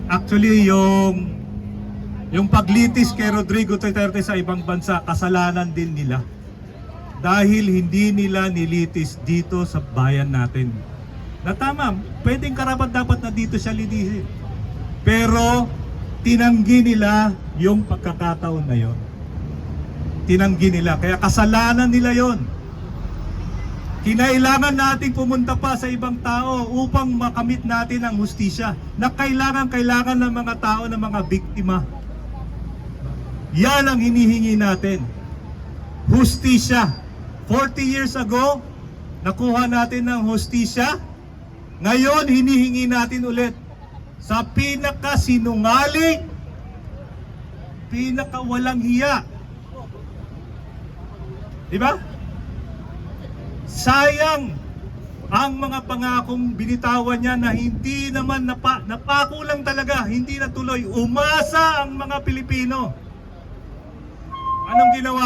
Actually, yung paglitis kay Rodrigo Duterte sa ibang bansa, kasalanan din nila. Dahil hindi nila nilitis dito sa bayan natin. Na tama, pwedeng karapat dapat na dito siya linisin. Pero tinanggi nila yung pagkakataon na yon. Tinanggi nila, kaya kasalanan nila yon. Kinailangan nating pumunta pa sa ibang tao upang makamit natin ang hustisya na kailangan ng mga tao, ng mga biktima. Yan ang hinihingi natin. Hustisya. 40 years ago, nakuha natin ng hustisya. Ngayon, hinihingi natin ulit sa pinakasinungaling, pinakawalang hiya. Diba? Sayang ang mga pangakong binitawan niya na hindi naman napako lang talaga, hindi natuloy. Umasa ang mga Pilipino. Anong ginawa